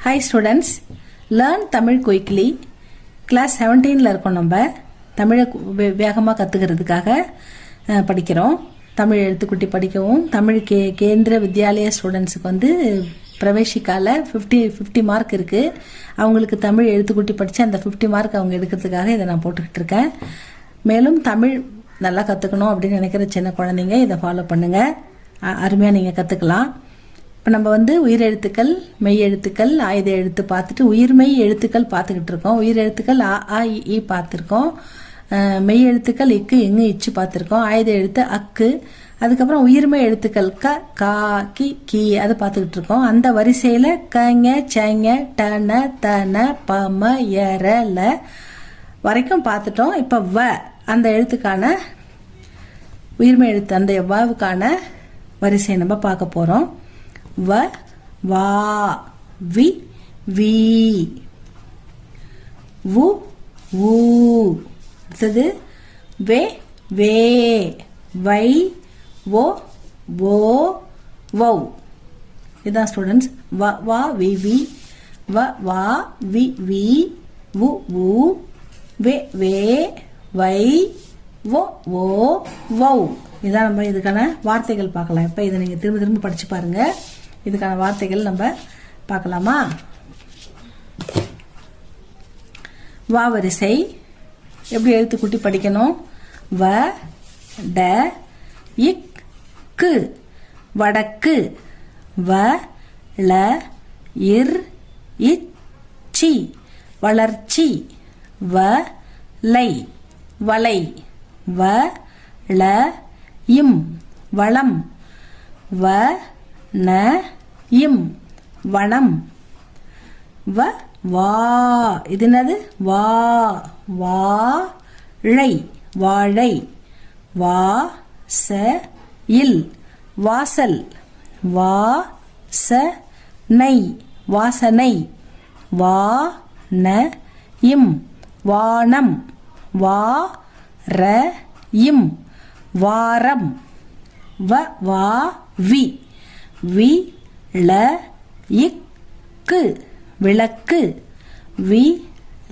Hi students, learn Tamil quickly. Class 17ல இருக்கோம். நம்ம தமிழை வேகமாக கற்றுக்கிறதுக்காக படிக்கிறோம். தமிழ் எழுத்துக்குட்டி படிக்கவும் தமிழ் கேந்திர வித்யாலயா ஸ்டூடெண்ட்ஸுக்கு வந்து பிரவேசிக்கால 50 மார்க் இருக்குது. அவங்களுக்கு தமிழ் எழுத்துக்குட்டி படித்து அந்த 50 மார்க் அவங்க எடுக்கிறதுக்காக இதை நான் போட்டுக்கிட்டு இருக்கேன். மேலும் தமிழ் நல்லா கற்றுக்கணும் அப்படின்னு நினைக்கிற சின்ன குழந்தைங்க இதை ஃபாலோ பண்ணுங்கள். அருமையாக நீங்கள் கற்றுக்கலாம். இப்போ நம்ம வந்து உயிரெழுத்துக்கள், மெய் எழுத்துக்கள், ஆயுத எழுத்து பார்த்துட்டு உயிர்மெய் எழுத்துக்கள் பார்த்துக்கிட்டு இருக்கோம். உயிர் எழுத்துக்கள் ஆ ஆ இ பார்த்துருக்கோம். மெய் எழுத்துக்கள் இக்கு இங்கு இச்சு பார்த்துருக்கோம். ஆயுத எழுத்து அக்கு. அதுக்கப்புறம் உயிர்மெய் எழுத்துக்கள் க கா கி கி அதை பார்த்துக்கிட்டு இருக்கோம். அந்த வரிசையில் கங்க சங்க டன தன பம எர ல வரைக்கும் பார்த்துட்டோம். இப்போ வ அந்த எழுத்துக்கான உயிர்மெய் எழுத்து அந்த வாவுக்கான வரிசையை நம்ம பார்க்க போகிறோம். வ வா வி வி வு ஊ. அடுத்தது வே வே வை ஓ ஓ வௌ. இதுதான் ஸ்டூடெண்ட்ஸ். வ வா வி வி வ வா வி வி வு ஊ வே வே வை ஓ ஓ வௌ. இதான் நம்ம இதுக்கான வார்த்தைகள் பார்க்கலாம். இப்போ இதை நீங்கள் திரும்ப திரும்ப படித்து பாருங்கள். இதுக்கான வார்த்தைகள் நம்ம பார்க்கலாமா? வா வரிசை எப்படி எழுத்து கூட்டி படிக்கணும்? வ ட இக் கு வடக்கு. வ ல இர் இச் சி வளர்ச்சி. வ லை வளை. வ ள இம் வளம். வ ந இம் வனம். வ வா இது என்னது? வா வாழை வாழை. வா ச இல் வாசல். வா ச நை வாசனை. வா ந இம் வானம். வா ர இம் வாரம். வ வா வி வி ல இக்கு விளக்கு. வி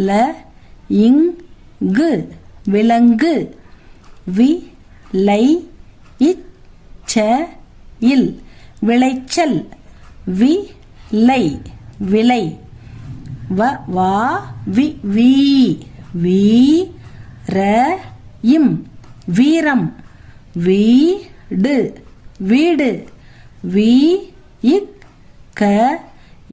ல இங்கு விலங்கு. வி லை இச்ச இல் விளைச்சல். வி லை விலை. வ வா வி வி வி ர இம் வீரம். வீடு வீடு. வி இக் க